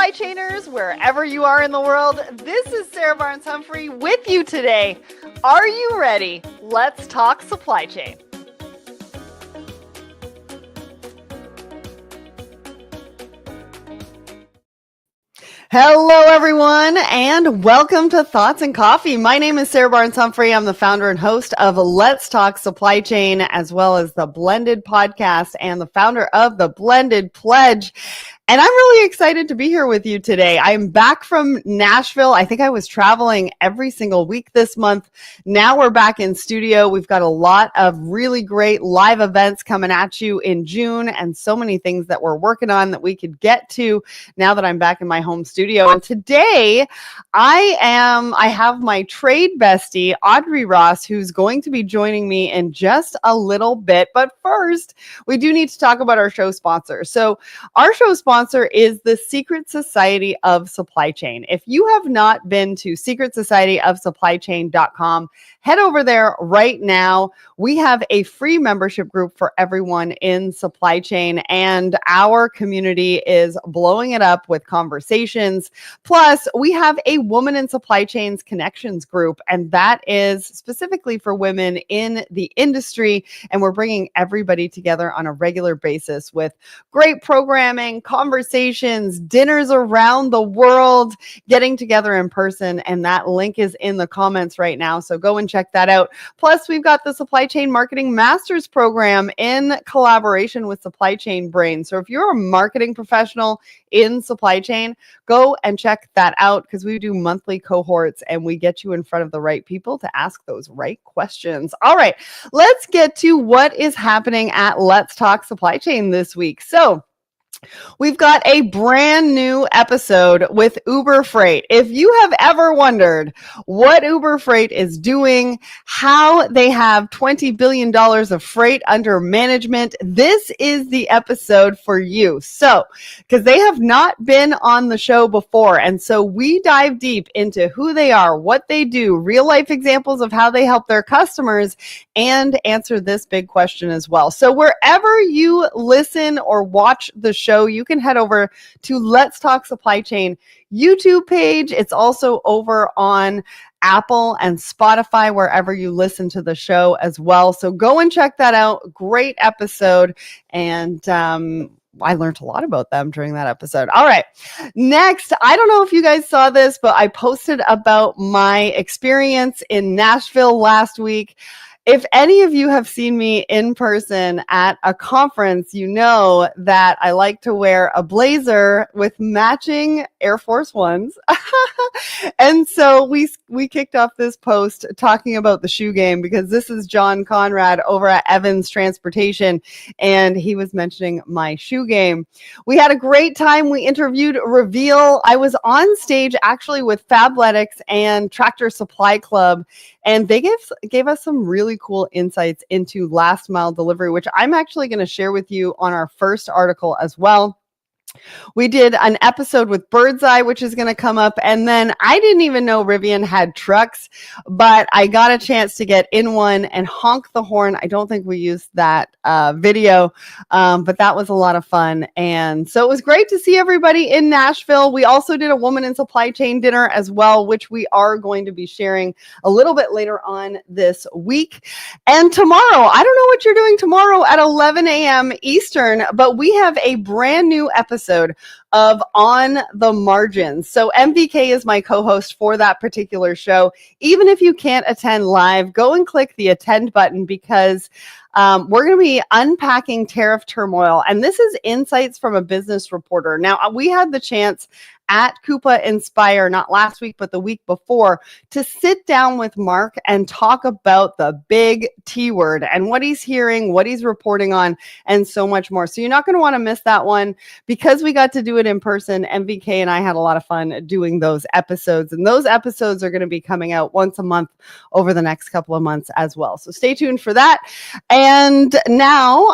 supply chainers, wherever you are in the world. This is Sarah Barnes-Humphrey with you today. Are you ready? Let's talk supply chain. Hello, everyone, and welcome to Thoughts and Coffee. My name is Sarah Barnes-Humphrey. I'm the founder and host of Let's Talk Supply Chain, as well as the Blended Podcast and the founder of the Blended Pledge. And I'm really excited to be here with you today. I'm back from Nashville. I think I was traveling every single week this month. Now we're back in studio. We've got a lot of really great live events coming at you in June and so many things that we're working on that we could get to now that I'm back in my home studio. And today I have my trade bestie, Audrey Ross, who's going to be joining me in just a little bit. But first, we do need to talk about our show sponsor. So our show sponsor is the Secret Society of Supply Chain. If you have not been to secretsocietyofsupplychain.com, head over there right now. We have a free membership group for everyone in supply chain, and our community is blowing it up with conversations. Plus, we have a Woman in Supply Chains Connections group, and that is specifically for women in the industry. And we're bringing everybody together on a regular basis with great programming, conversations, dinners around the world, getting together in person. And that link is in the comments right now. So go and check that out. Plus, we've got the Supply Chain Marketing Masters program in collaboration with Supply Chain Brain. So if you're a marketing professional in supply chain, go and check that out, because we do monthly cohorts and we get you in front of the right people to ask those right questions. All right, let's get to what is happening at Let's Talk Supply Chain this week. So we've got a brand new episode with Uber Freight. If you have ever wondered what Uber Freight is doing, how they have $20 billion of freight under management, this is the episode for you. So, because they have not been on the show before, and so we dive deep into who they are, what they do, real life examples of how they help their customers, and answer this big question as well. So wherever you listen or watch the show, you can head over to Let's Talk Supply Chain YouTube page. It's also over on Apple and Spotify, wherever you listen to the show as well. So go and check that out. Great episode. And I learned a lot about them during that episode. All right. Next, I don't know if you guys saw this, but I posted about my experience in Nashville last week. If any of you have seen me in person at a conference, you know that I like to wear a blazer with matching Air Force Ones. And so we kicked off this post talking about the shoe game, because this is John Conrad over at Evans Transportation, and he was mentioning my shoe game. We had a great time. We interviewed Reveal. I was on stage actually with Fabletics and Tractor Supply Club, and they gave us some really cool insights into last mile delivery, which I'm actually going to share with you on our first article as well. We did an episode with Birdseye, which is going to come up. And then I didn't even know Rivian had trucks, but I got a chance to get in one and honk the horn. I don't think we used that video, but that was a lot of fun. And so it was great to see everybody in Nashville. We also did a Woman in Supply Chain dinner as well, which we are going to be sharing a little bit later on this week. And tomorrow, I don't know what you're doing tomorrow at 11 a.m. Eastern, but we have a brand new episode of On the Margins. So MVK is my co-host for that particular show. Even if you can't attend live, go and click the attend button, because we're going to be unpacking tariff turmoil. And this is insights from a business reporter. Now, we had the chance at Coupa Inspire, not last week, but the week before, to sit down with Mark and talk about the big T word and what he's hearing, what he's reporting on, and so much more. So you're not going to want to miss that one. Because we got to do it in person, MVK and I had a lot of fun doing those episodes. And those episodes are going to be coming out once a month over the next couple of months as well. So stay tuned for that. And now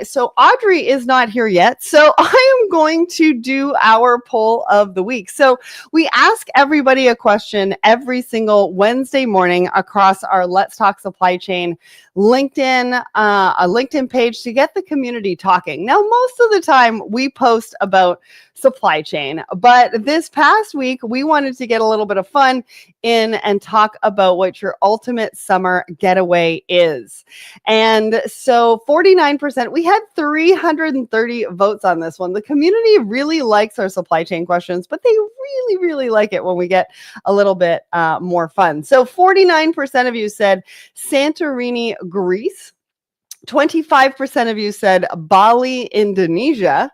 so Audrey is not here yet. So I am going to do our poll of the the week. So we ask everybody a question every single Wednesday morning across our Let's Talk Supply Chain LinkedIn, a LinkedIn page to get the community talking. Now, most of the time we post about supply chain, but this past week we wanted to get a little bit of fun in and talk about what your ultimate summer getaway is. And so 49%, we had 330 votes on this one. The community really likes our supply chain questions, but they really, really like it when we get a little bit more fun. So 49% of you said Santorini, Greece. 25% of you said Bali, Indonesia.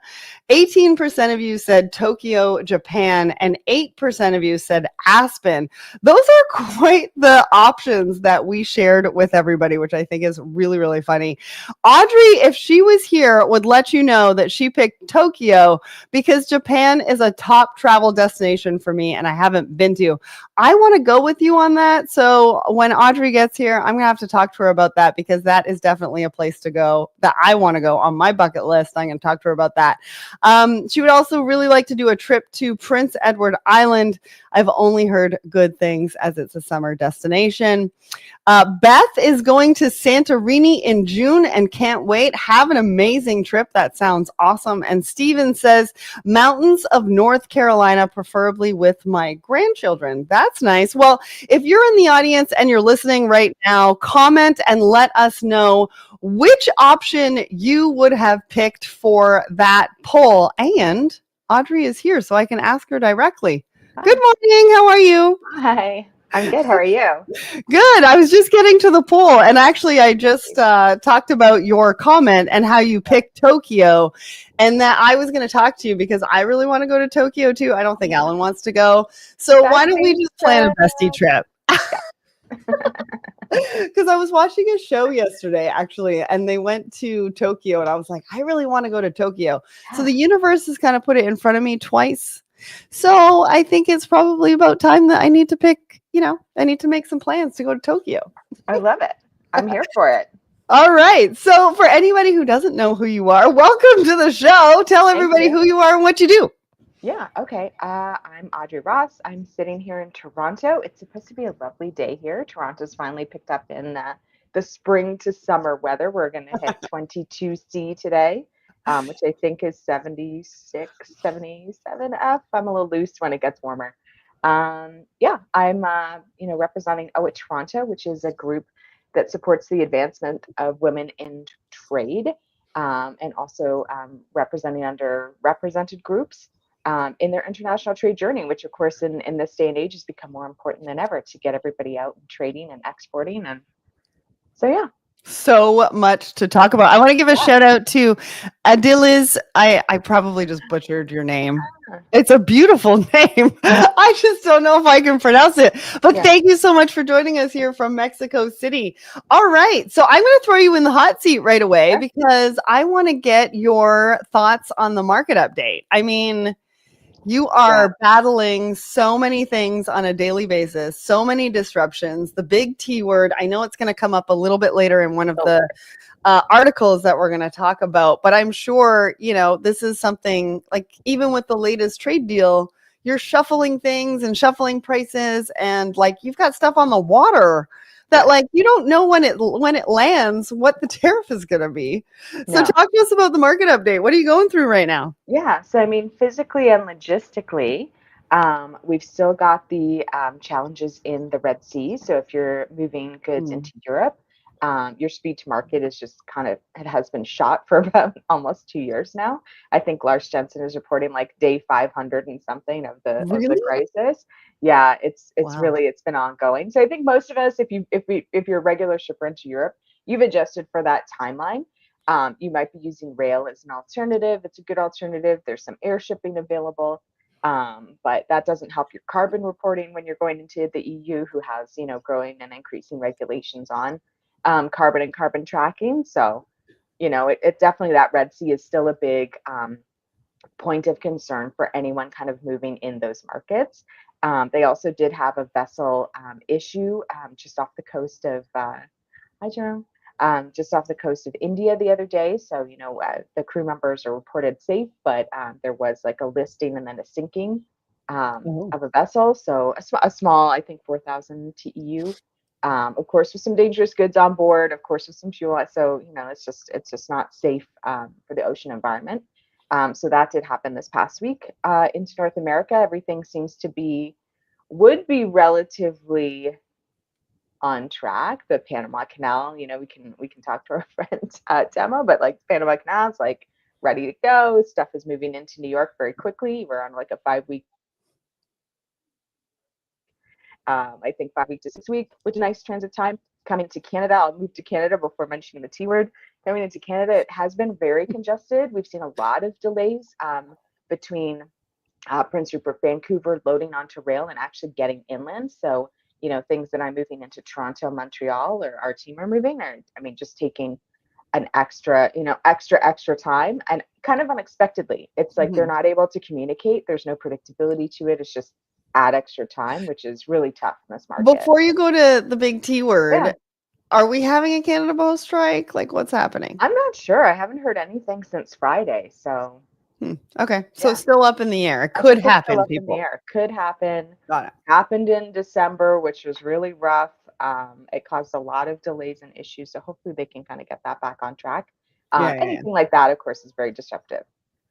18% of you said Tokyo, Japan, and 8% of you said Aspen. Those are quite the options that we shared with everybody, which I think is really, really funny. Audrey, if she was here, would let you know that she picked Tokyo because Japan is a top travel destination for me and I haven't been to. I want to go with you on that. So when Audrey gets here, I'm going to have to talk to her about that because that is definitely a place to go that I want to go on my bucket list. I'm going to talk to her about that. She would also really like to do a trip to Prince Edward Island. I've only heard good things as it's a summer destination. Beth is going to Santorini in June and can't wait. Have an amazing trip. That sounds awesome. And Steven says, mountains of North Carolina, preferably with my grandchildren. That's nice. Well, if you're in the audience and you're listening right now, comment and let us know which option you would have picked for that poll. And Audrey is here, so I can ask her directly. Hi. Good morning. How are you? Hi. I'm good. How are you? Good. I was just getting to the poll. And actually, I just talked about your comment and how you picked Tokyo and that I was going to talk to you because I really want to go to Tokyo too. I don't think Alan wants to go. So why don't we just plan a bestie trip? Because I was watching a show yesterday, actually, and they went to Tokyo, and I was like, I really want to go to Tokyo. So the universe has kind of put it in front of me twice. So I think it's probably about time that I need to pick, I need to make some plans to go to Tokyo. I love it. I'm here for it. All right. So for anybody who doesn't know who you are, welcome to the show. Tell everybody who you are and what you do. Yeah. Okay. I'm Audrey Ross. I'm sitting here in Toronto. It's supposed to be a lovely day here. Toronto's finally picked up in the spring to summer weather. We're going to hit 22°C today, which I think is 76, 77 F. I'm a little loose when it gets warmer. Yeah, I'm representing OIT Toronto, which is a group that supports the advancement of women in trade, and also representing underrepresented groups in their international trade journey, which of course in this day and age has become more important than ever to get everybody out and trading and exporting. And so, yeah. So much to talk about. I want to give a shout out to Adilis. I probably just butchered your name. It's a beautiful name. I just don't know if I can pronounce it. But thank you so much for joining us here from Mexico City. All right. So I'm going to throw you in the hot seat right away because I want to get your thoughts on the market update. I mean, you are battling so many things on a daily basis, so many disruptions. The big T word, I know it's going to come up a little bit later in one of the articles that we're going to talk about, but I'm sure, this is something like even with the latest trade deal, you're shuffling things and shuffling prices and like you've got stuff on the water that like you don't know when it lands what the tariff is going to be. So talk to us about the market update. What are you going through right now? Yeah, so I mean, physically and logistically, we've still got the challenges in the Red Sea. So if you're moving goods into Europe, your speed to market is just it has been shot for about almost 2 years now. I think Lars Jensen is reporting like day 500 and something of the crisis. Yeah, it's been ongoing. So I think most of us, if you're a regular shipper into Europe, you've adjusted for that timeline. You might be using rail as an alternative. It's a good alternative. There's some air shipping available, but that doesn't help your carbon reporting when you're going into the EU, who has growing and increasing regulations on carbon and carbon tracking. So, it definitely, that Red Sea is still a big point of concern for anyone kind of moving in those markets. They also did have a vessel issue just off the coast of, hi Jerome, just off the coast of India the other day. So, the crew members are reported safe, but there was like a listing and then a sinking Oh. of a vessel. So a small, I think 4,000 TEU. Of course, with some dangerous goods on board, of course, with some fuel. So, it's just not safe for the ocean environment. So that did happen this past week into North America. Everything would be relatively on track. The Panama Canal, we can talk to our friend Demo, but like Panama Canal is like ready to go. Stuff is moving into New York very quickly. We're on like a 5-week, I think 5 weeks to 6 weeks, with a nice transit time. Coming to Canada, I'll move to Canada before mentioning the T word. Coming into Canada, it has been very congested. We've seen a lot of delays between Prince Rupert, Vancouver, loading onto rail and actually getting inland. So, things that I'm moving into Toronto, Montreal, or our team are moving, just taking an extra time, and kind of unexpectedly. It's like they're not able to communicate. There's no predictability to it. It's just add extra time, which is really tough in this market. Before you go to the big T word, Yeah. are we having a Canada Post strike? Like, what's happening? I'm not sure. I haven't heard anything since Friday. So Okay. So yeah. still up in the air. It I could think it's still happen, up in the people. air. Could happen. Got it. Happened in December, which was really rough. It caused a lot of delays and issues. So hopefully they can kind of get that back on track. Yeah. Anything like that, of course, is very disruptive.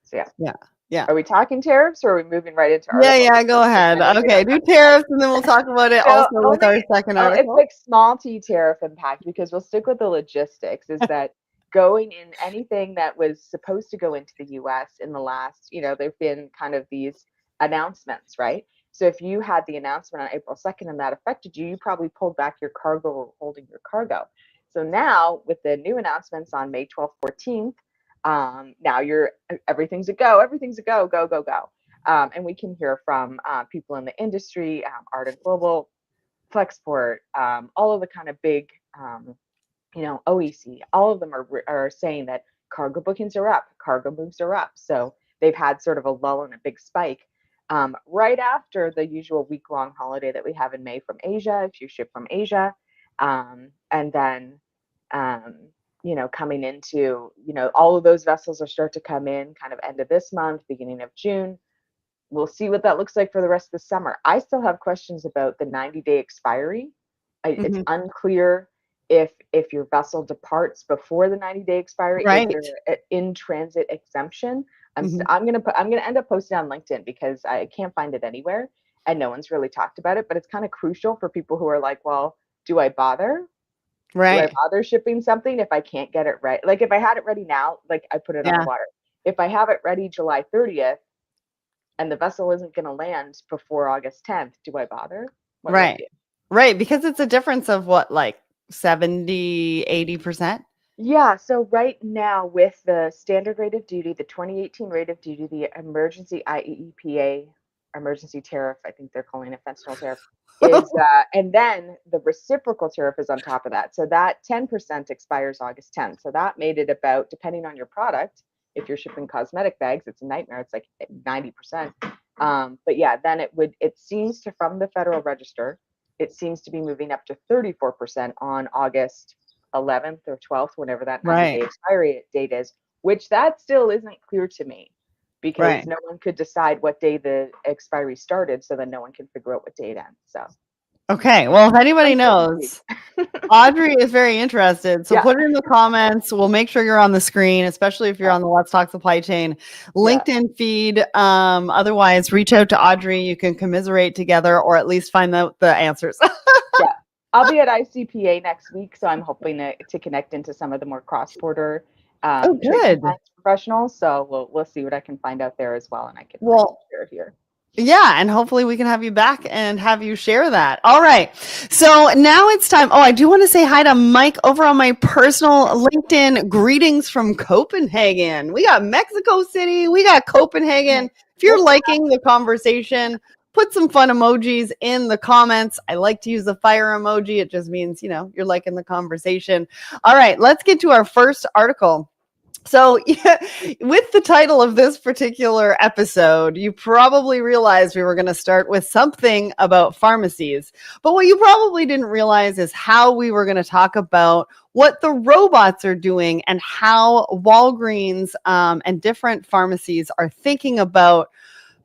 So yeah. Yeah. Are we talking tariffs, or are we moving right into Yeah. articles? Go ahead. Okay. Do tariffs, and then we'll talk about it So also with our second it's article. like small t tariff impact, because we'll stick with the logistics. Is that going in anything that was supposed to go into the US in the last, there've been kind of these announcements, right? So if you had the announcement on April 2nd and that affected you, you probably pulled back your cargo or holding your cargo. So now with the new announcements on May 12th, 14th, now everything's a go, go. And we can hear from people in the industry, Ardent Global, Flexport, all of the kind of big, OEC, all of them are saying that cargo bookings are up, cargo moves are up. So they've had sort of a lull and a big spike right after the usual week-long holiday that we have in May from Asia, if you ship from Asia. And then, coming into, all of those vessels are start to come in kind of end of this month, beginning of June. We'll see what that looks like for the rest of the summer. I still have questions about the 90-day expiry. It's unclear if your vessel departs before the 90-day expiry, Right. is there an in-transit exemption? I'm gonna end up posting on LinkedIn because I can't find it anywhere and no one's really talked about it. But it's kind of crucial for people who are like, well, do I bother? Right. Do I bother shipping something if I can't get it right? Like if I had it ready now, like I put it on the water. If I have it ready July 30th and the vessel isn't going to land before August 10th, do I bother? Right. Because it's a difference of what, like 70, 80%? Yeah. So right now with the standard rate of duty, the 2018 rate of duty, the emergency IEEPA emergency tariff, I think they're calling it fentanyl tariff, is, and then the reciprocal tariff is on top of that. So that 10% expires August 10th. So that made it about, depending on your product, if you're shipping cosmetic bags, it's a nightmare. It's like 90%. But yeah, then it seems to, from the Federal Register, it seems to be moving up to 34% on August 11th or 12th, whenever that 90-day expiry date is, which that still isn't clear to me, because no one could decide what day the expiry started, so then no one can figure out what day it ends. So okay, well, if anybody knows, Audrey is very interested, so put it in the comments. We'll make sure you're on the screen, especially if you're on the Let's Talk Supply Chain LinkedIn feed. Otherwise, reach out to Audrey. You can commiserate together, or at least find out the answers. I'll be at ICPA next week, so I'm hoping to connect into some of the more cross-border trade professionals. So we'll see what I can find out there as well, and I can share it here. Yeah, and hopefully we can have you back and have you share that. All right. So now it's time. Oh, I do want to say hi to Mike over on my personal LinkedIn. Greetings from Copenhagen. We got Mexico City. We got Copenhagen. If you're liking the conversation, put some fun emojis in the comments. I like to use the fire emoji. It just means, you're liking the conversation. All right, let's get to our first article. So with the title of this particular episode, you probably realized we were going to start with something about pharmacies. But what you probably didn't realize is how we were going to talk about what the robots are doing and how Walgreens and different pharmacies are thinking about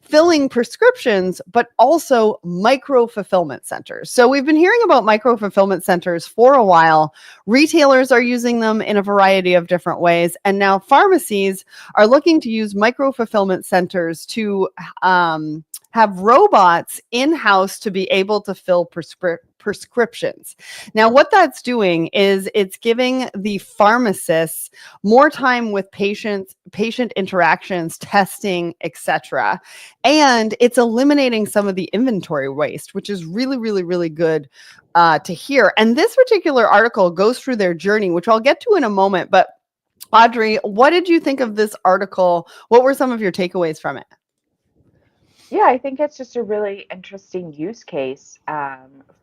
filling prescriptions, but also micro fulfillment centers. So we've been hearing about micro fulfillment centers for a while. Retailers are using them in a variety of different ways. And now pharmacies are looking to use micro fulfillment centers to have robots in-house to be able to fill prescriptions. Now, what that's doing is it's giving the pharmacists more time with patients, patient interactions, testing, etc. And it's eliminating some of the inventory waste, which is really, really, really good to hear. And this particular article goes through their journey, which I'll get to in a moment. But Audrey, what did you think of this article? What were some of your takeaways from it? Yeah, I think it's just a really interesting use case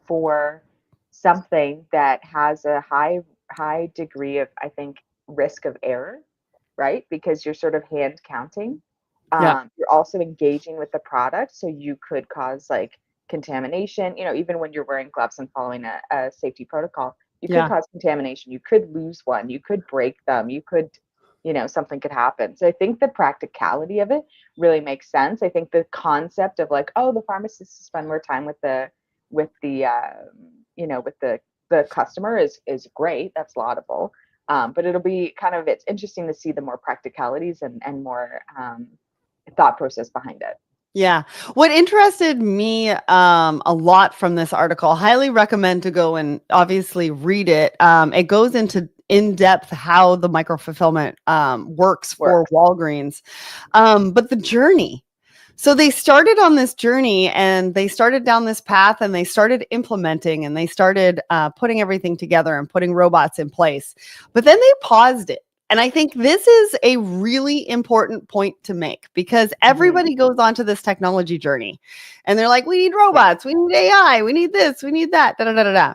for something that has a high degree of, I think, risk of error, right? Because you're sort of hand counting. Yeah. You're also engaging with the product, so you could cause like contamination. You know, even when you're wearing gloves and following a safety protocol, you could Yeah. cause contamination. You could lose one. You could break them. You could, something could happen. So I think the practicality of it really makes sense. I think the concept of like, oh, the pharmacist spend more time with the customer is great. That's laudable. But it'll be it's interesting to see the more practicalities and more thought process behind it. Yeah. What interested me a lot from this article, highly recommend to go and obviously read it. It goes into in depth how the micro fulfillment works for Walgreens, but the journey. So they started on this journey and they started down this path and they started implementing and they started putting everything together and putting robots in place. But then they paused it. And I think this is a really important point to make because everybody goes onto this technology journey and they're like, we need robots, we need AI, we need this, we need that, da da da da da.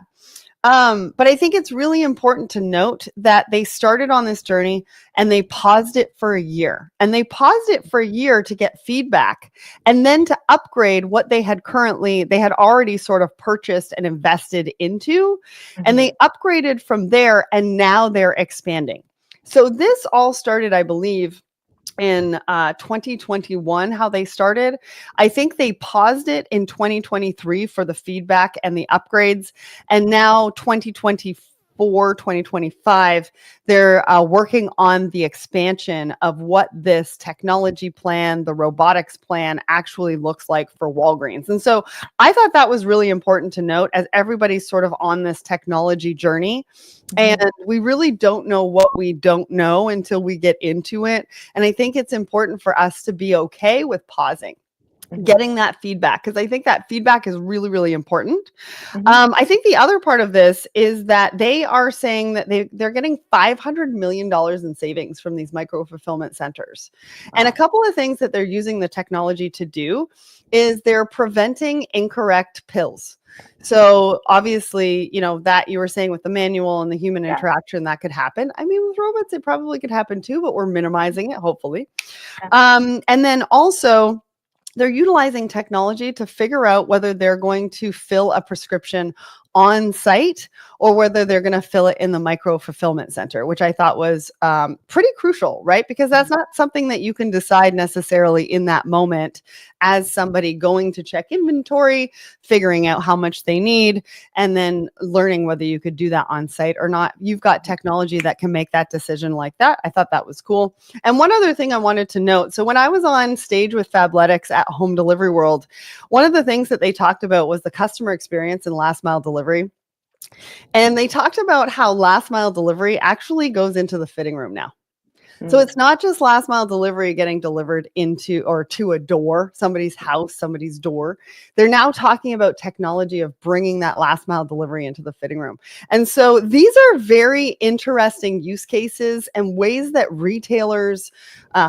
But I think it's really important to note that they started on this journey and they paused it for a year. And they paused it for a year to get feedback and then to upgrade what they had already sort of purchased and invested into. And they upgraded from there and now they're expanding. So this all started, I believe, in 2021, how they started. I think they paused it in 2023 for the feedback and the upgrades. And now 2025, they're working on the expansion of what this technology plan, the robotics plan actually looks like for Walgreens. And so I thought that was really important to note as everybody's sort of on this technology journey. And we really don't know what we don't know until we get into it. And I think it's important for us to be okay with pausing, getting that feedback, because I think that feedback is really, really important. I think the other part of this is that they are saying that they're getting $500 million in savings from these micro fulfillment centers. Wow. And a couple of things that they're using the technology to do is they're preventing incorrect pills. So obviously, that you were saying with the manual and the human interaction, that could happen. I mean, with robots, it probably could happen too, but we're minimizing it, hopefully. And then also, they're utilizing technology to figure out whether they're going to fill a prescription on site or whether they're going to fill it in the micro fulfillment center, which I thought was pretty crucial, right? Because that's not something that you can decide necessarily in that moment as somebody going to check inventory, figuring out how much they need, and then learning whether you could do that on site or not. You've got technology that can make that decision like that. I thought that was cool. And one other thing I wanted to note, so when I was on stage with Fabletics at Home Delivery World, one of the things that they talked about was the customer experience and last mile delivery. And they talked about how last mile delivery actually goes into the fitting room now. So it's not just last mile delivery getting delivered into or to a door, somebody's house, somebody's door. They're now talking about technology of bringing that last mile delivery into the fitting room. And so these are very interesting use cases and ways that retailers,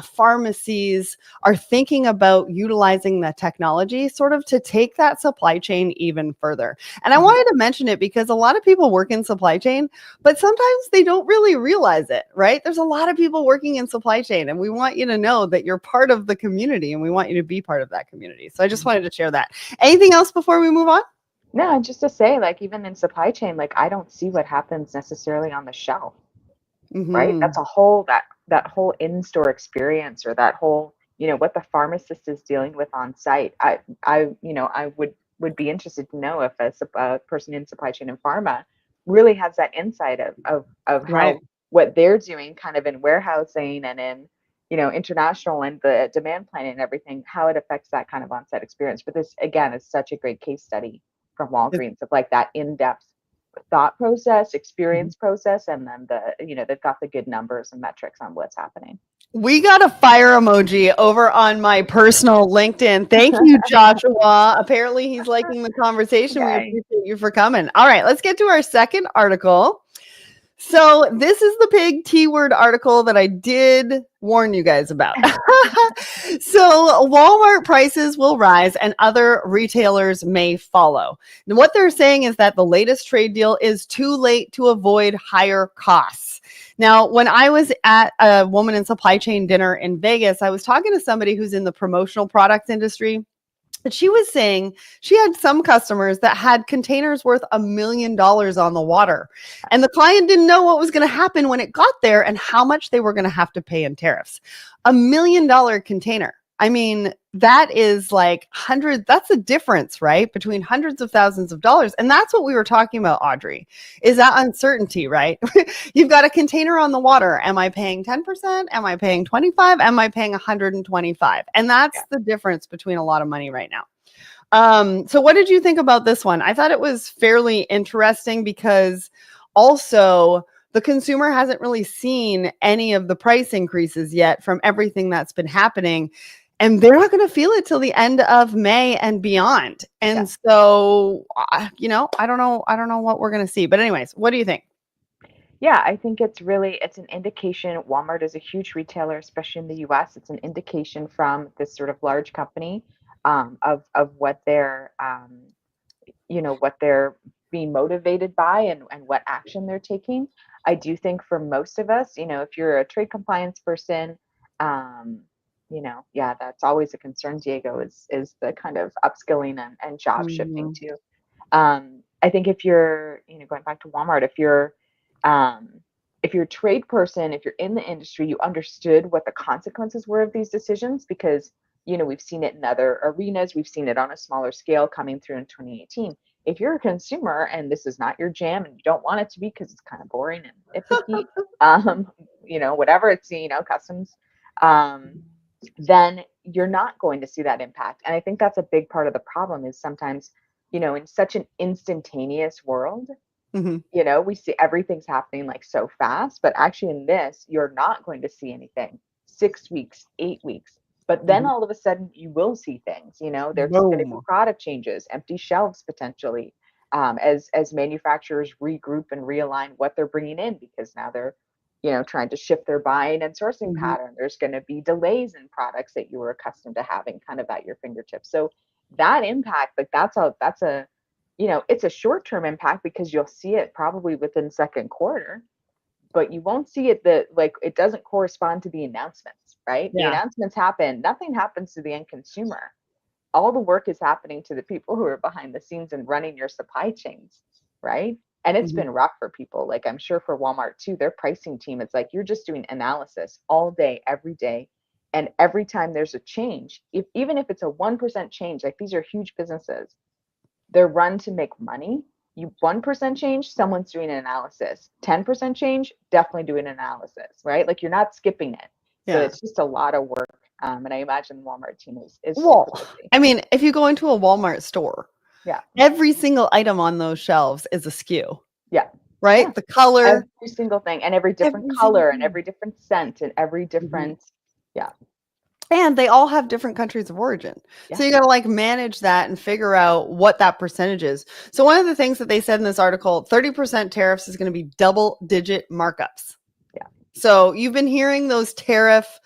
pharmacies are thinking about utilizing the technology sort of to take that supply chain even further. And I wanted to mention it because a lot of people work in supply chain, but sometimes they don't really realize it, right? There's a lot of people working in supply chain, and we want you to know that you're part of the community and we want you to be part of that community. So I just wanted to share that. Anything else before we move on? No, just to say, like, even in supply chain, like, I don't see what happens necessarily on the shelf, right? That's a whole, that whole in-store experience or that whole what the pharmacist is dealing with on site. I would be interested to know if a person in supply chain and pharma really has that insight of Right. how what they're doing kind of in warehousing and in international and the demand planning and everything, how it affects that kind of on-site experience. But this again is such a great case study from Walgreens of like that in-depth thought process, experience process, and then they've got the good numbers and metrics on what's happening. We got a fire emoji over on my personal LinkedIn. Thank you, Joshua. Apparently, he's liking the conversation. We Okay. appreciate you for coming. All right, let's get to our second article. So, this is the big T word article that I did warn you guys about. So, Walmart prices will rise and other retailers may follow. And what they're saying is that the latest trade deal is too late to avoid higher costs. Now, when I was at a woman in supply chain dinner in Vegas, I was talking to somebody who's in the promotional products industry. But she was saying she had some customers that had containers worth $1 million on the water. And the client didn't know what was going to happen when it got there and how much they were going to have to pay in tariffs. $1 million container. I mean, that is like hundreds. That's a difference, right? Between hundreds of thousands of dollars. And that's what we were talking about, Audrey, is that uncertainty, right? You've got a container on the water. Am I paying 10%? Am I paying 25? Am I paying 125? And that's the difference between a lot of money right now. So what did you think about this one? I thought it was fairly interesting because also the consumer hasn't really seen any of the price increases yet from everything that's been happening. And they're not going to feel it till the end of May and beyond. And so, I don't know what we're going to see. But anyways, what do you think? Yeah, I think it's an indication. Walmart is a huge retailer, especially in the US. It's an indication from this sort of large company of what they're being motivated by and what action they're taking. I do think for most of us, if you're a trade compliance person, that's always a concern, Diego, is the kind of upskilling and job shifting Mhm. too. I think if you're, going back to Walmart, um, if you're a trade person, if you're in the industry, you understood what the consequences were of these decisions because, we've seen it in other arenas. We've seen it on a smaller scale coming through in 2018. If you're a consumer and this is not your jam and you don't want it to be because it's kind of boring and nitpicky, whatever it's, customs, then you're not going to see that impact. And I think that's a big part of the problem is sometimes, in such an instantaneous world, Mhm. we see everything's happening like so fast, but actually in this, you're not going to see anything 6 weeks, 8 weeks. But then Mhm. all of a sudden you will see things, there's going to be Boom. product changes, empty shelves potentially, as manufacturers regroup and realign what they're bringing in because now they're, trying to shift their buying and sourcing Mhm. pattern. There's going to be delays in products that you were accustomed to having kind of at your fingertips. So that impact, like it's a short-term impact because you'll see it probably within second quarter, but you won't see it it doesn't correspond to the announcements, right? The Yeah. announcements happen, nothing happens to the end consumer. All the work is happening to the people who are behind the scenes and running your supply chains, right? And it's Mhm. been rough for people. Like I'm sure for Walmart too, their pricing team, it's like you're just doing analysis all day, every day. And every time there's a change, even if it's a 1% change, like these are huge businesses, they're run to make money. You 1% change, someone's doing an analysis. 10% change, definitely doing an analysis, right? Like you're not skipping it. So Yeah. it's just a lot of work. And I imagine the Walmart team is super Well, busy. I mean, if you go into a Walmart store, Yeah. every single item on those shelves is a SKU, Yeah. Yeah. right? The color, Every single thing and every different every single color and thing. every different scent and every Mhm. different, yeah. And they all have different countries of origin. Yeah. So you got to like manage that and figure out what that percentage is. So one of the things that they said in this article, 30% tariffs is going to be double digit markups. Yeah. So you've been hearing those tariff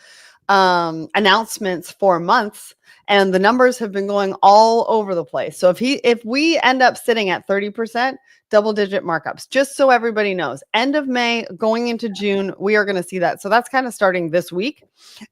announcements for months, and the numbers have been going all over the place. So if we end up sitting at 30%, double-digit markups, just so everybody knows. End of May, going into June, we are going to see that. So that's kind of starting this week.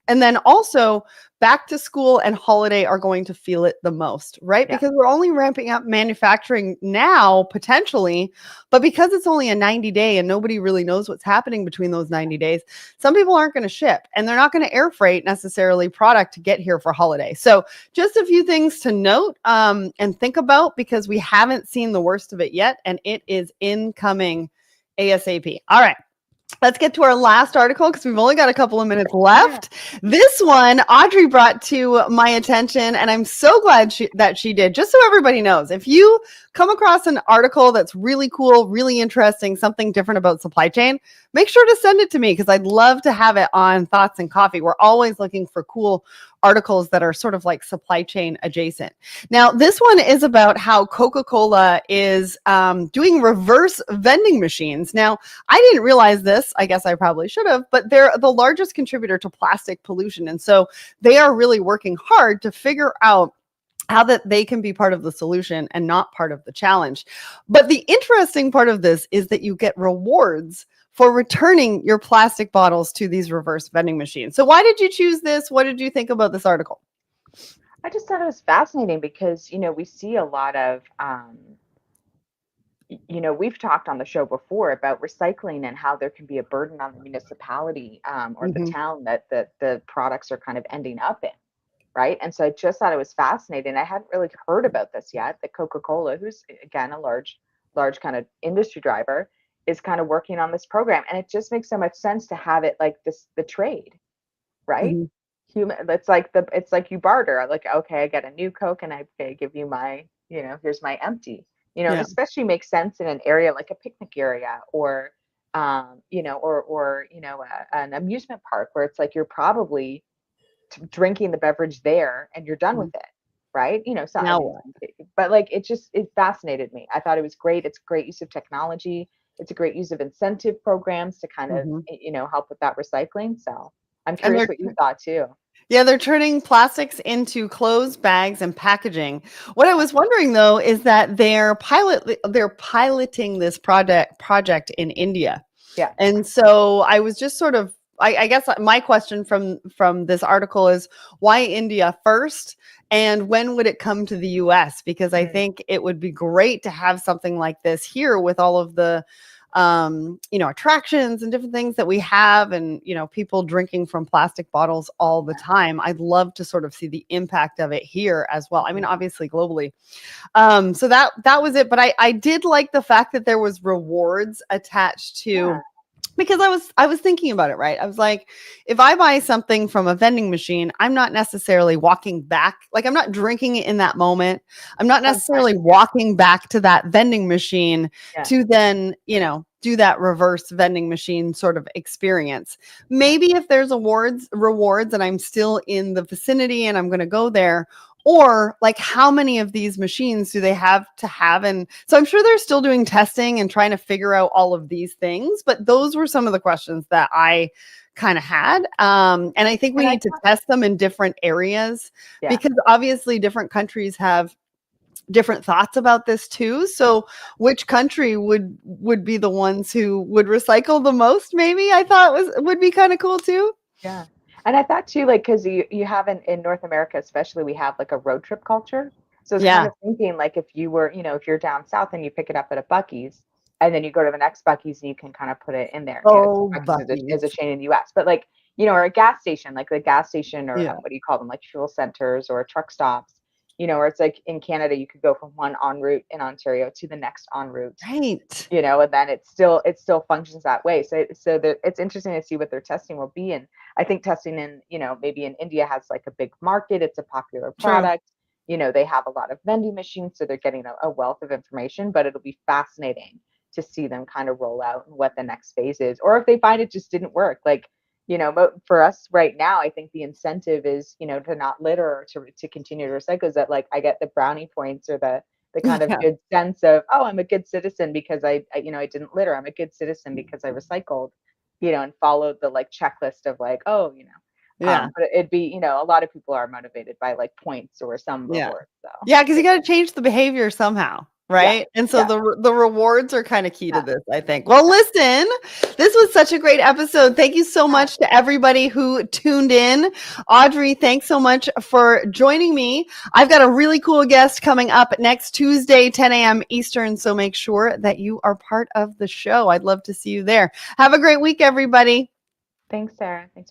And then also back to school and holiday are going to feel it the most, right? Yeah. Because we're only ramping up manufacturing now, potentially, but because it's only a 90-day and nobody really knows what's happening between those 90 days, some people aren't going to ship and they're not going to air freight necessarily product to get here for holiday. So just a few things to note and think about, because we haven't seen the worst of it yet, and it is incoming ASAP. All right. Let's get to our last article because we've only got a couple of minutes left. Yeah. This one, Audrey brought to my attention, and I'm so glad that she did. Just so everybody knows, if you come across an article that's really cool, really interesting, something different about supply chain, make sure to send it to me because I'd love to have it on Thoughts and Coffee. We're always looking for cool articles that are sort of like supply chain adjacent. Now, this one is about how Coca-Cola is doing reverse vending machines. Now, I didn't realize this. I guess I probably should have, but they're the largest contributor to plastic pollution. And so they are really working hard to figure out how that they can be part of the solution and not part of the challenge. But the interesting part of this is that you get rewards for returning your plastic bottles to these reverse vending machines. So why did you choose this? What did you think about this article? I just thought it was fascinating because, we see a lot of, we've talked on the show before about recycling and how there can be a burden on the municipality or the town that the products are kind of ending up in. Right. And so I just thought it was fascinating. I hadn't really heard about this yet, that Coca-Cola, who's again a large kind of industry driver, is kind of working on this program. And it just makes so much sense to have it like this, the trade, right? It's like you barter, like, okay, I get a new Coke and I give you my, here's my empty, it especially makes sense in an area like a picnic area or, an amusement park where it's like you're probably drinking the beverage there and you're done with it, right? But like it fascinated me. I thought it was great. It's great use of technology. It's a great use of incentive programs to kind of help with that recycling. So I'm curious what you thought too. Yeah, they're turning plastics into clothes, bags, and packaging. What I was wondering though is that they're piloting this project in India. Yeah. And so I was just sort of, I guess my question from this article is, why India first? And when would it come to the US? Because I think it would be great to have something like this here with all of the attractions and different things that we have, and people drinking from plastic bottles all the time. I'd love to sort of see the impact of it here as well. I mean, obviously globally. So that was it. But I did like the fact that there was rewards attached to because I was thinking about it, right? I was like, if I buy something from a vending machine, I'm not necessarily walking back. Like, I'm not drinking it in that moment. I'm not necessarily walking back to that vending machine to then, do that reverse vending machine sort of experience. Maybe if there's rewards and I'm still in the vicinity and I'm going to go there. Or like, how many of these machines do they have to have? And so I'm sure they're still doing testing and trying to figure out all of these things. But those were some of the questions that I kind of had. And I think we need to test them in different areas because obviously different countries have different thoughts about this too. So which country would be the ones who would recycle the most? Maybe I thought would be kind of cool too. Yeah. And I thought too, like, because you have in North America, especially, we have like a road trip culture. So it's kind of thinking like if you were, if you're down south and you pick it up at a Buc-ee's and then you go to the next Buc-ee's and you can kind of put it in there. Buc-ee's is a chain in the US. But like, or a gas station, like the gas station or what do you call them? Like fuel centers or truck stops, or it's like in Canada, you could go from one en route in Ontario to the next en route. Right. And then it still functions that way. So it's interesting to see what their testing will be. And I think testing in, maybe in India has like a big market. It's a popular product. They have a lot of vending machines, so they're getting a wealth of information, but it'll be fascinating to see them kind of roll out and what the next phase is, or if they find it just didn't work. Like, for us right now, I think the incentive is, to not litter or to continue to recycle, is that like I get the brownie points or the kind of good sense of, oh, I'm a good citizen because I didn't litter. I'm a good citizen because I recycled, and followed the like checklist of like, oh, but it'd be, a lot of people are motivated by like points or some reward. So because you got to change the behavior somehow. right? And so Yeah. the rewards are kind of key to Yeah. this, I think. Well, listen, this was such a great episode. Thank you so much to everybody who tuned in. Audrey, thanks so much for joining me. I've got a really cool guest coming up next Tuesday, 10 a.m. Eastern, so make sure that you are part of the show. I'd love to see you there. Have a great week, everybody. Thanks, Sarah. Thanks.